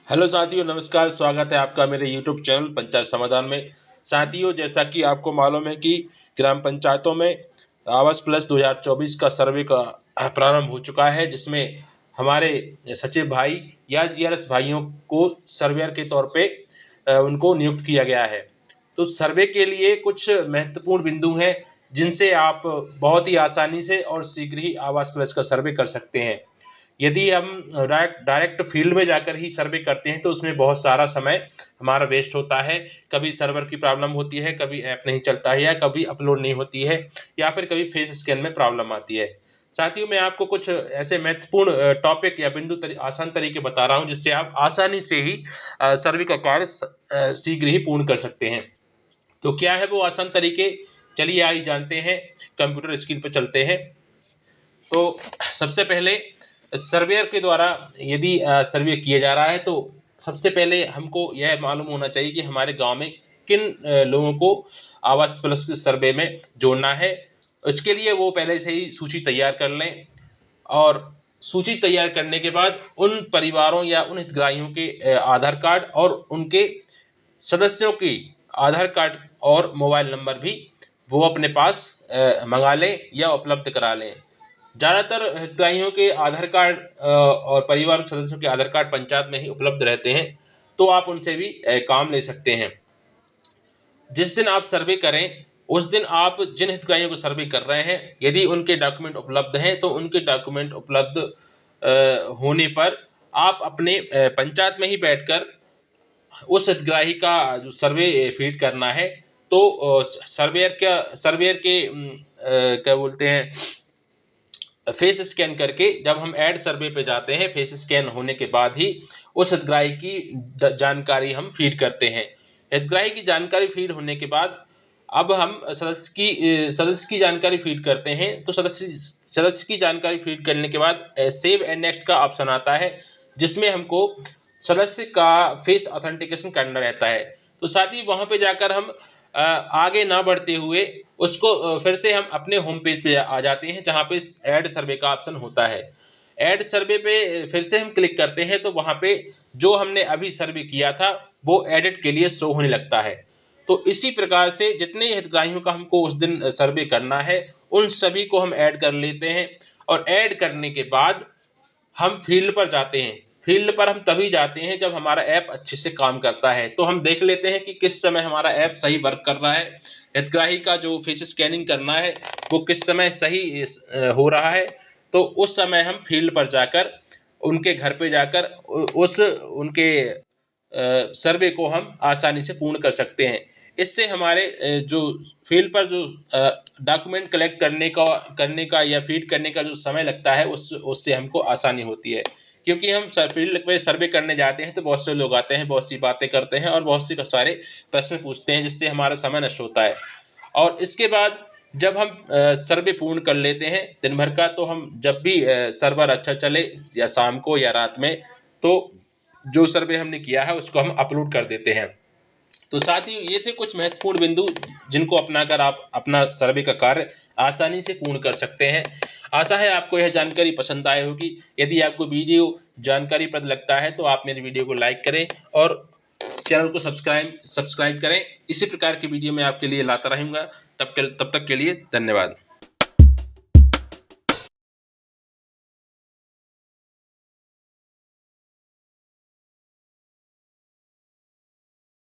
Hello साथियों, नमस्कार। स्वागत है आपका मेरे यूट्यूब चैनल पंचायत समाधान में। साथियों, जैसा कि आपको मालूम है कि ग्राम पंचायतों में आवास प्लस 2024 का सर्वे का प्रारंभ हो चुका है, जिसमें हमारे सचिव भाई या जीआरएस भाइयों को सर्वेयर के तौर पे उनको नियुक्त किया गया है। तो सर्वे के लिए कुछ महत्वपूर्ण बिंदु हैं जिनसे आप बहुत ही आसानी से और शीघ्र ही आवास प्लस का सर्वे कर सकते हैं। यदि हम डायरेक्ट फील्ड में जाकर ही सर्वे करते हैं तो उसमें बहुत सारा समय हमारा वेस्ट होता है। कभी सर्वर की प्रॉब्लम होती है, कभी ऐप नहीं चलता है, या कभी अपलोड नहीं होती है, या फिर कभी फेस स्कैन में प्रॉब्लम आती है। साथियों, मैं आपको कुछ ऐसे महत्वपूर्ण टॉपिक या बिंदु आसान तरीके बता रहा हूं जिससे आप आसानी से ही सर्वे का कार्य शीघ्र ही पूर्ण कर सकते हैं। तो क्या है वो आसान तरीके? चलिए आइए जानते हैं। कंप्यूटर स्क्रीन पर चलते हैं। तो सबसे पहले सर्वेयर के द्वारा यदि सर्वे किया जा रहा है तो सबसे पहले हमको यह मालूम होना चाहिए कि हमारे गांव में किन लोगों को आवास प्लस के सर्वे में जोड़ना है। इसके लिए वो पहले से ही सूची तैयार कर लें, और सूची तैयार करने के बाद उन परिवारों या उन हितग्राहियों के आधार कार्ड और उनके सदस्यों की आधार कार्ड और मोबाइल नंबर भी वो अपने पास मंगा लें या उपलब्ध करा लें। ज़्यादातर हितग्राहियों के आधार कार्ड और परिवार के सदस्यों के आधार कार्ड पंचायत में ही उपलब्ध रहते हैं, तो आप उनसे भी काम ले सकते हैं। जिस दिन आप सर्वे करें उस दिन आप जिन हितग्राहियों को सर्वे कर रहे हैं, यदि उनके डॉक्यूमेंट उपलब्ध हैं तो उनके डॉक्यूमेंट उपलब्ध होने पर आप अपने पंचायत में ही बैठकर उस हितग्राही का जो सर्वे फीड करना है, तो सर्वेयर के क्या बोलते हैं, फेस स्कैन करके जब हम ऐड सर्वे पे जाते हैं, फेस स्कैन होने के बाद ही उस हितग्राही की जानकारी हम फीड करते हैं। हितग्राही की जानकारी फीड होने के बाद अब हम सदस्य की जानकारी फीड करते हैं। तो सदस्य की जानकारी फीड करने के बाद सेव एंड नेक्स्ट का ऑप्शन आता है, जिसमें हमको सदस्य का फेस ऑथेंटिकेशन करना रहता है। तो साथ ही वहाँ पे जाकर हम आगे ना बढ़ते हुए उसको फिर से हम अपने होम पेज पे आ जाते हैं, जहाँ पे ऐड सर्वे का ऑप्शन होता है। ऐड सर्वे पे फिर से हम क्लिक करते हैं तो वहाँ पे जो हमने अभी सर्वे किया था वो एडिट के लिए शो होने लगता है। तो इसी प्रकार से जितने हितग्राहियों का हमको उस दिन सर्वे करना है उन सभी को हम ऐड कर लेते हैं, और ऐड करने के बाद हम फील्ड पर जाते हैं। फील्ड पर हम तभी जाते हैं जब हमारा ऐप अच्छे से काम करता है। तो हम देख लेते हैं कि किस समय हमारा ऐप सही वर्क कर रहा है, हितग्राही का जो फेस स्कैनिंग करना है वो किस समय सही हो रहा है। तो उस समय हम फील्ड पर जाकर उनके घर पे जाकर उस उनके सर्वे को हम आसानी से पूर्ण कर सकते हैं। इससे हमारे जो फील्ड पर जो डॉक्यूमेंट कलेक्ट करने का या फीड करने का जो समय लगता है उससे हमको आसानी होती है। क्योंकि हम फील्ड पे सर्वे करने जाते हैं तो बहुत से लोग आते हैं, बहुत सी बातें करते हैं और बहुत सी सारे प्रश्न पूछते हैं, जिससे हमारा समय नष्ट होता है। और इसके बाद जब हम सर्वे पूर्ण कर लेते हैं दिन भर का, तो हम जब भी सर्वर अच्छा चले या शाम को या रात में, तो जो सर्वे हमने किया है उसको हम अपलोड कर देते हैं। तो साथ ही ये थे कुछ महत्वपूर्ण बिंदु जिनको अपनाकर आप अपना सर्वे का कार्य आसानी से पूर्ण कर सकते हैं। आशा है आपको यह जानकारी पसंद आई होगी। यदि आपको वीडियो जानकारीप्रद लगता है तो आप मेरे वीडियो को लाइक करें और चैनल को सब्सक्राइब करें। इसी प्रकार की वीडियो मैं आपके लिए लाता रहूँगा। तब तक के लिए धन्यवाद।